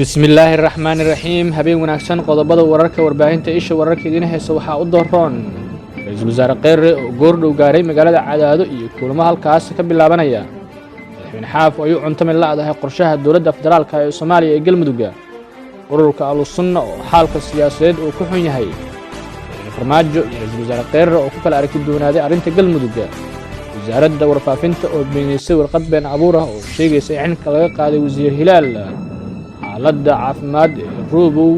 بسم الله الرحمن الرحيم habeen wanaagsan qodobada wararka warbaahinta isha wararka idin hayso waxa u dooron ra'iisul wasaare Qeyrre oo goordhow gaaray magaalada Cadaado iyo kulamo halkaas ka bilaabanaya madaxweyne xaaf ayuu cuntamay laadahay qorshaha dowladda federaalka ee Soomaaliya ee galmudug ururka Al-Sunna oo xaalka siyaasadeed uu ku xun yahay farmaajo iyo ra'iisul wasaare Qeyrre oo ku kala aragti doonaaday arrinta galmudug wasaaradda warfaafinta oo beenisay warqad been abuur ah oo sheegaysa in xilka laga qaaday wasiir Hilaal xaaladda caafimaad ee Ruubow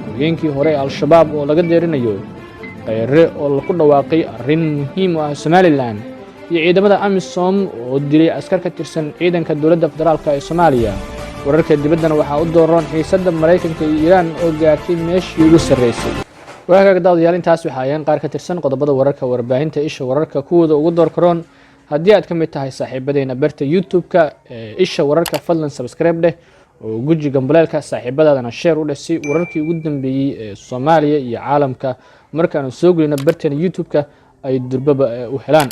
hoggaankii hore ee Al-Shabaab oo laga deerinayo Qeyrre oo ku dhawaaqay arrin muhiim ah Somaliland iyo ciidamada AMISOM oo dilay askar ka tirsan ciidanka dowladda federaalka ee Soomaaliya wararka dibaddana waxa u dooran xiisadda Mareykanka iyo Iiraan oo gaartay meeshii ugu sarreysay waaga daawadayaal intaas waxa ayaan qaar ka tirsan qodobada wararka warbaahinta isha wararka kuwada ugu door karoon haddii aad ka mid tahay saaxiibadeena barta YouTube-ka isha wararka fadlan subscribe dheh oo guji gambaleelka saaxiibadaadana share u dhisi wararkii ugu dambeeyay ee Soomaaliya iyo caalamka markaan soo gelino barteena YouTube-ka ay durbaba u helaan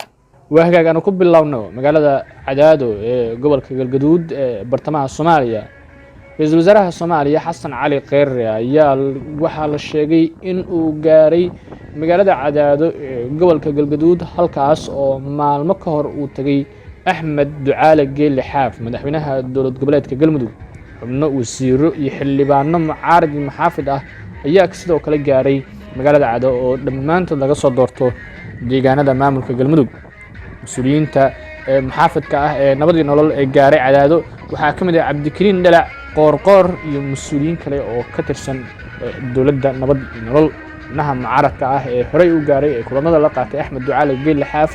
waaga aan ku bilaawno magaalada Cadaado ee gobolka Galgaduud ee bartamaha Soomaaliya ra'iisul wasaaraha Soomaaliya Xasan Cali Qeyrre ayaa waxa la sheegay in uu gaaray magaalada Cadaado ee gobolka Galgaduud halkaas oo maalmo ka hor uu tagay Axmed Ducaale Geelle Xaaf madaxweynaha dowlad goboleedka Galmudug xubno wasiiro iyo xildhibaano mucaarad iyo maxaafid ah ayaa sidoo kale gaaray magaalada Cadaado oo dhammaantood laga soo doorto deegaanada maamulka Galmudug mas'uuliyiinta maxaafidka ah ee nabadii nolol ee gaaray Cadaado waxaa ka mid ah Cabdikariin Dhalac qoorqoor iyo mas'uuliyiin kale oo ka tirsan dowladda nabad iyo nolol naha mucaaradka ah ee horey u gaaray ee kulamada la qaatay Axmed Ducaale Geelle Xaaf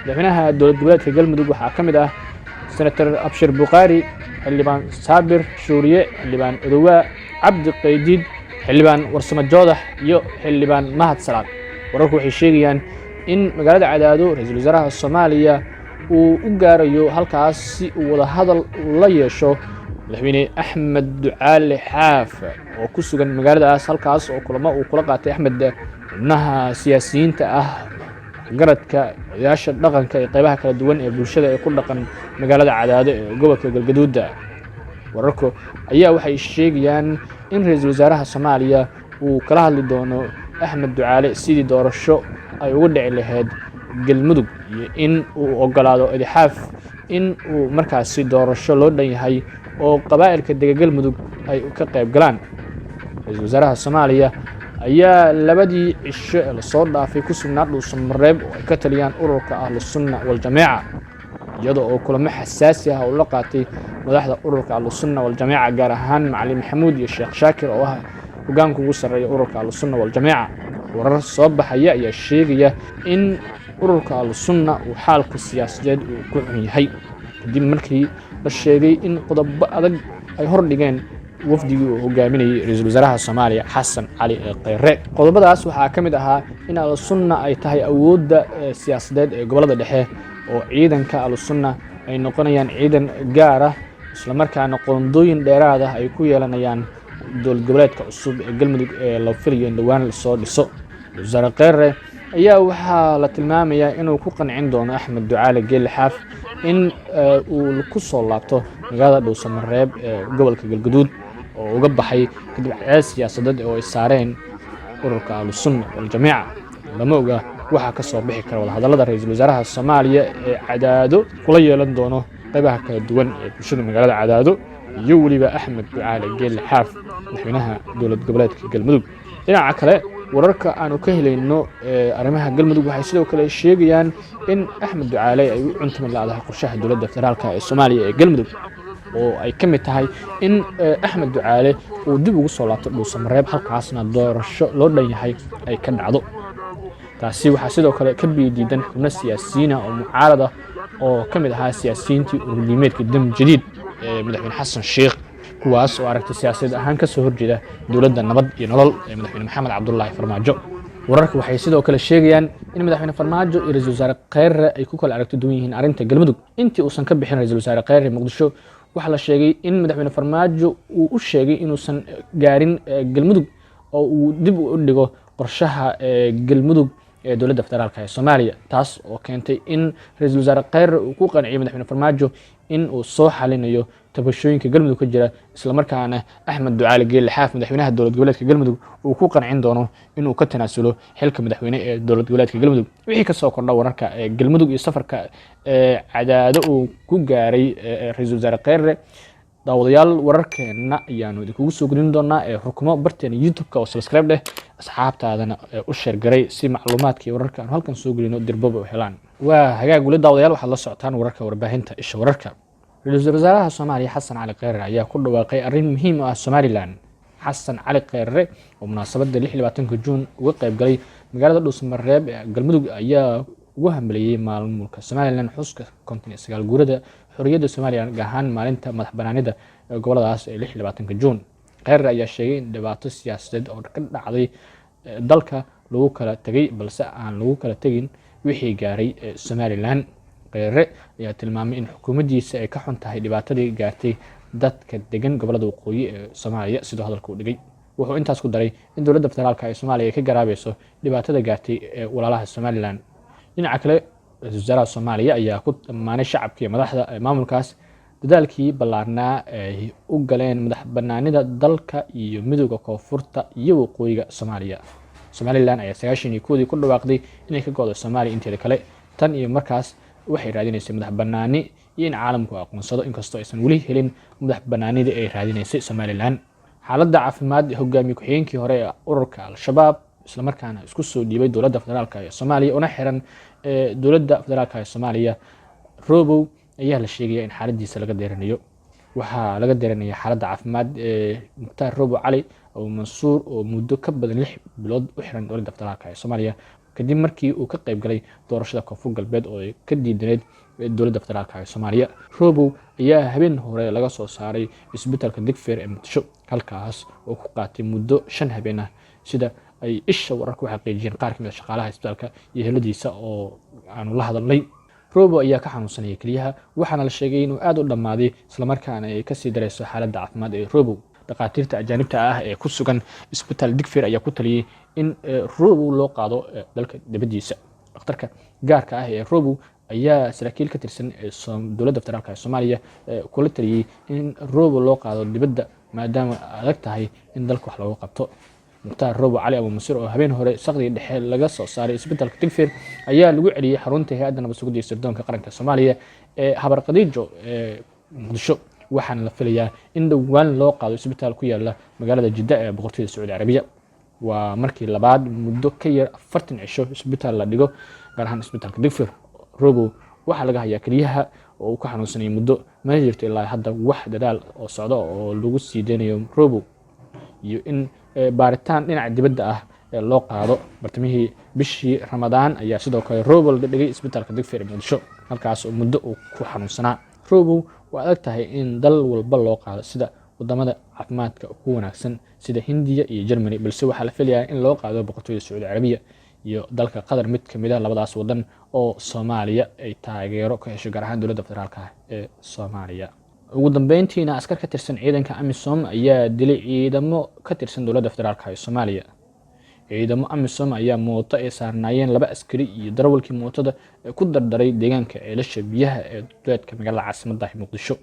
madaxweynaha dowlad goboleedka Galmudug waxaa ka mid ah senator Abshir Buqaari xildhibaan Saabir Shuuriye xildhibaan Odowaa Cabdi Qeydid xildhibaan Warsamo Joodax iyo xildhibaan Mahad Salaad wararku waxay sheegayaan in magaalada Cadaado ra'iisul wasaaraha Soomaaliya uu u gaarayo halkaas si uu wada hadal la yeesho madaxweyne Axmed Ducaale Xaaf oo ku sugan magaaladaas halkaas oo kulamo uu kula qaatay Axmed xubnaha siyaasiyiinta ah garadka odayaasha dhaqanka ee qaybaha kala duwan ee bulshada ee ku dhaqan magaalada Cadaado ee gobolka Galgaduud wararku ayaa waxay sheegayaan in ra'iisul wasaaraha Soomaaliya uu kala hadli doono Axmed Ducaale sidii doorasho ay ugu dhici lahayd Galmudug iyo in uu ogolaado Xaaf in uu markaasi doorasho loo dhan yahay oo qabaa'ilka dega Galmudug ay ka qayb galaan ra'iisul wasaaraha Soomaaliya ayaa labadii cisho ee la soo dhaafay ku sugnaa Dhuusamareeb oo ay ka taliyaan ururka Al-Sunna wal Jamaaca iyadoo oo kulamo xasaasi ah oo la qaatay madaxda ururka Al-Sunna wal Jamaaca gaar ahaan Macallin Maxamuud iyo Sheekh Shaakir oo ah hoggaanka ugu sarreeya ururka Al-Sunna wal Jamaaca warar soo baxaya ayaa sheegaya in ururka Al-Sunna uu xaalka siyaasadeed uu ku xun yahay kadib markii la sheegay in qodobo adag ay hor dhigeen wafdigii uu hogaaminayay ra'iisul wasaaraha Soomaaliya Xasan Cali Qeyrre qodobadaas waxaa ka mid ahaa in Al-Sunna ay tahay awoodda siyaasadeed ee gobolada dhexe oo ciidanka Al-Sunna ay noqonayaan ciidan gaar ah isla markaana qoondooyin dheeraad ah ay ku yeelanayaan dowlad goboleedka cusub ee Galmudug ee la filayo in dhawaan la soo dhiso wasaare Qeyrre ayaa waxaa la tilmaamayaa inuu ku qancin doono Axmed Ducaale Geelle Xaaf in uu ku soo laabto magaalada Dhuusamareeb ee gobolka Galgaduud oo uga baxay kadib cadaadis siyaasadeed oo ay saareen ururka Al-Sunna wal Jamaaca lama oga waxa ka soo bixi kara wada hadallada ra'iisul wasaaraha Soomaaliya ee Cadaado kula yeelan doono qaybaha kala duwan ee bulshada magaalada Cadaado iyo waliba Axmed Ducaale Geelle Xaaf madaxweynaha dowlad goboleedka Galmudug dhinaca kale wararka aanu ka helayno arrimaha Galmudug waxay sidoo kale sheegayaan in Axmed Ducaale ay u cuntamay laadahay qorshaha dowladda federaalka ee Soomaaliya ee Galmudug oo ay ka mid tahay in Axmed Ducaale uu dib ugu soo laabto Dhuusamareeb halkaasna doorasho loo dhan yahay ay ka dhacdo taasi waxaa sidoo kale ka biidiidan xubno siyaasiyiin ah oo mucaarad ah oo ka mid ahaa siyaasiyiintii ururnimeedka dam jadiid ee madaxweyne Xasan Sheekh kuwaas oo aragti siyaasadeed ahaan ka soo horjeeda dowladda nabad iyo nolol ee madaxweyne Maxamed Cabdullaahi Farmaajo wararka waxay sidoo kale sheegayaan in madaxweyne Farmaajo iyo ra'iisul wasaare Qeyrre ay ku kala aragti duwan yihiin arrinta Galmudug intii uusan ka bixin ra'iisul wasaare Qeyrre Muqdisho waxa la sheegay in madaxweyne Farmaajo uu u sheegay inuusan gaarin Galmudug oo uu dib u dhigo qorshaha Galmudug ee dowladda federaalka ee Soomaaliya taas oo keentay in ra'iisul wasaare Khayre uu ku qanciyay madaxweyne Farmaajo in uu soo xalinayo tabashooyinka galmudug ka jira isla markaana Axmed Ducaale Geelle Xaaf madaxweynaha dowlad goboleedka galmudug uu ku qancin doono inuu ka tanaasulo xilka madaxweyne ee dowlad goboleedka galmudug wixii ka soo kordha wararka galmudug iyo safarka cadaado uu ku gaaray ra'iisul wasaare Khayre daawadayaal wararkeena ayaanu idinkugu soo gudbin doonaa xukumo barteena YouTube-ka oo subscribe leh asxaabtaadana u share garay si macluumaadkii wararka aan halkan soo gelino dirbaba u helaan waa hagaag wali daawadayaal waxaad la socotaan wararka warbaahinta isha wararka ra'iisul wasaaraha Soomaaliya Xasan Cali Khayre ayaa ku dhawaaqay arrin muhiim ah Somaliland Xasan Cali Khayre oo munaasabadda 26 Juun uga qayb galay magaalada Dhuusamareeb ee galmudug ayaa ugu hambaliyay maamulka Somaliland xuska 59 guurada xorriyadda Soomaaliya gaar ahaan maalinta madaxbannaanida goboladaas ee 26 Juun Khayre ayaa sheegay in dhibaato siyaasadeed oo ka dhacday dalka lagu kala tagay balse aan lagu kala tagin wixii gaaray Somaliland Khayre ayaa tilmaamay in xukuumaddiisa ay ka xun tahay dhibaatadii gaartay dadka degan gobolada waqooyi ee Soomaaliya sidoo hadalku dhigay wuxuu intaas ku daray in dowladda federaalka ee Soomaaliya ka garaabayso dhibaatada gaartay walaalaha Somaliland dhinaca kale ra'iisul wasaaraha Soomaaliya ayaa ku dhammaanay shacabkii madaxda maamulkaas dadaalkii ballaarnaa ay u galeen madaxbannaanida dalka iyo midowga koonfurta iyo waqooyiga Soomaaliya Somaliland ayaa 91 ku dhawaaqday inay ka go'do Soomaaliya inteeda kale tan iyo markaas waxay raadinaysay madaxbannaani iyo in caalamku aqoonsado inkastoo aysan weli helin madaxbannaanida ay raadinaysay Somaliland xaaladda caafimaad hogaamiye ku-xigeenkii hore ee ururka Al-Shabaab isla markaana isku soo dhiibay dowladda federaalka ee Soomaaliya una xiran dowladda federaalka ee Soomaaliya Robow ayaa la sheegay in xaaladiisa laga deeranayo waxaa laga deeranaya xaaladda caafimaad ee Mukhtaar Robow Cali oo Mansuur oo muddo ka badan 6 bilood u xiran dowladda federaalka ee Soomaaliya kadib markii uu ka qayb galay doorashada koonfur galbeed oo ay ka diidaneed dowladda federaalka ee Soomaaliya Robow ayaa habeen hore laga soo saaray isbitaalka Digfaar ee Muqdisho halkaas oo ku qaatay muddo 5 habeen ah sida ay isha wararku xaqiijiyeen qaar ka mid ah shaqaalaha isbitaalka iyo heladiisa oo aanu la hadalnay Robow ayaa ka xanuunsanaya kaliyaha waxaana la sheegay inuu aad u dhamaaday isla markaana ay ka sii dareyso xaaladda caafimaad ee Robow dhaqaatiirta ajaanibta ah ee ku sugan isbitaal Digfaar ayaa ku taliyay in Robow loo qaado dalka dibadiisa dhakhtarka gaarka ah ee Robow ayaa saraakiil ka tirsan dowladda federaalka ee Soomaaliya kula taliyay in Robow loo qaado dibadda maadaama adag tahay in dalka wax looga qabto Mukhtaar Robow Cali Abu Mansuur oo habeen hore saqdi dhexe laga soo saaray isbitaalka Digfaar ayaa lagu celiyay xarunta hay'adda nabad sugidda sirdoonka qaranka Soomaaliya ee Habar Khadiijo ee Muqdisho waxaana la filayaa in dhowaan loo qaado isbitaal ku yaala magaalada Jidda ee boqortooyada Sacuudi Carabiya waa markii labaad muddo ka yar 40 cisho isbitaal la dhigo gaar ahaan isbitaalka Digfaar Robow waxaa laga hayaa kaliyaha oo uu ka xanuunsanay muddo ma jirto ilaa hadda wax dadaal oo socda oo lagu sii deynayo Robow iyo in baaritaan dhinaca dibadda ah loo qaado bartamihii bishii Ramadaan ayaa sidoo kale Robow la dhigay isbitaalka Digfaar ee Muqdisho halkaas oo muddo uu ku xanuunsanaa Robow waa adag tahay in dal walba loo qaado sida wadamada caafimaadka ugu wanaagsan sida Hindiya iyo Germany balse waxaa la filayaa in loo qaado boqortooyada Sacuudi Carabiya iyo dalka Qatar mid kamid ah labadaas wadan oo Soomaaliya ay taageero ka hesho gaar ahaan dowladda federaalka ee Soomaaliya ugu dambeyntiina askar ka tirsan ciidanka AMISOM ayaa dilay ciidamo ka tirsan dowladda federaalka ee Soomaaliya ciidamo AMISOM ayaa mooto ay saarnaayeen 2 askari iyo darawalkii mootada ku dardaray deegaanka ceelasha biyaha ee duleedka magaalada caasimadda Muqdisho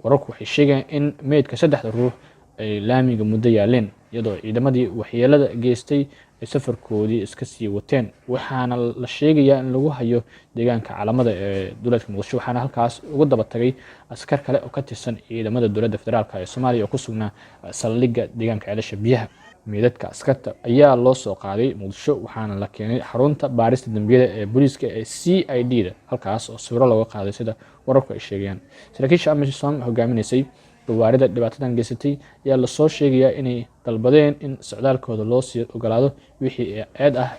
wararku waxay sheegayaan in meydka 3 ruux ay laamiga muddo yaaleen iyadoo ciidamadii waxyeelada geystay ay safarkoodii iska sii wateen waxaana la sheegayaa in lagu hayo deegaanka calamada ee dowladda Muqdisho waxaana halkaas ugu daba tagay askar kale oo ka tirsan ciidamada dowladda federaalka ee Soomaaliya oo ku sugnaa saldhigga deegaanka ceelasha biyaha meedadka askarta ayaa loo soo qaaday Muqdisho waxaana la keenay xarunta baarista dambiyada ee booliiska ee CID-da halkaas oo sawiro looga qaaday sida wararku ay sheegayaan saraakiisha AMISOM hogaaminaysay gawaarida dhibaatadan geysatay ayaa la soo sheegayaa inay dalbadeen in socdaalkooda loo sii ogolaado wixii eed ah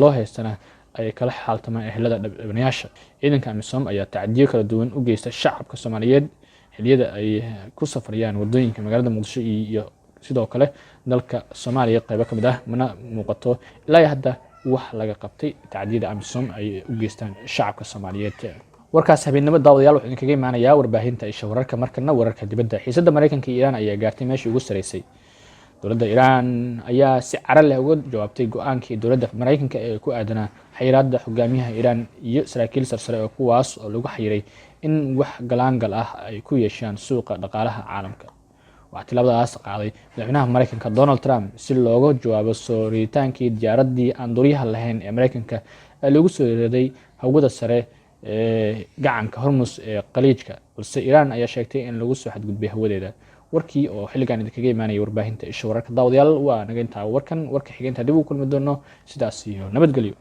loo haystana ay kala xaaltamaan ehelada dhibanayaasha ciidanka AMISOM ayaa tacdiyo kala duwan u geysta shacabka Soomaaliyeed xilliyada ay ku safrayaan wadooyinka magaalada Muqdisho iyo sidoo kale dalka Soomaaliya qaybo kamid ah mana muuqato ilaa hadda wax laga qabtay tacdiyada AMISOM ay u geystaan shacabka Soomaaliyeed warkaas habeenimo daawadayaal wuxuu idinkaga imaanayaa warbaahinta isha wararka markana wararka dibadda xiisadda Mareykanka iyo Iiraan ayaa gaartay meeshii ugu sareysay dowladda Iiraan ayaa si cara leh uga jawaabtay go'aankii dowladda Mareykanka ee ku aadanaa xayiraadda hogaamiyaha Iiraan iyo saraakiil sarsare oo kuwaas oo lagu xayiray in wax galaangal ah ay ku yeeshaan suuqa dhaqaalaha caalamka. waxaa tilaabadaas qaaday madaxweynaha Mareykanka Donald Trump si looga jawaabo soo ritaankii diyaaraddii aan duuliyaha lahayn ee Mareykanka ee lagu soo riday hawada sare ee gacanka Hormuz ee Khaliijka, balse Iiraan ayaa sheegtay in lagu soo xadgudbay hawadeeda. warkii oo xilligan idinkaga imaanaya warbaahinta isha wararka daawadayaal waa naga intaa warka xigeenta dib u kulmi doono sidaas iyo nabadgelyo.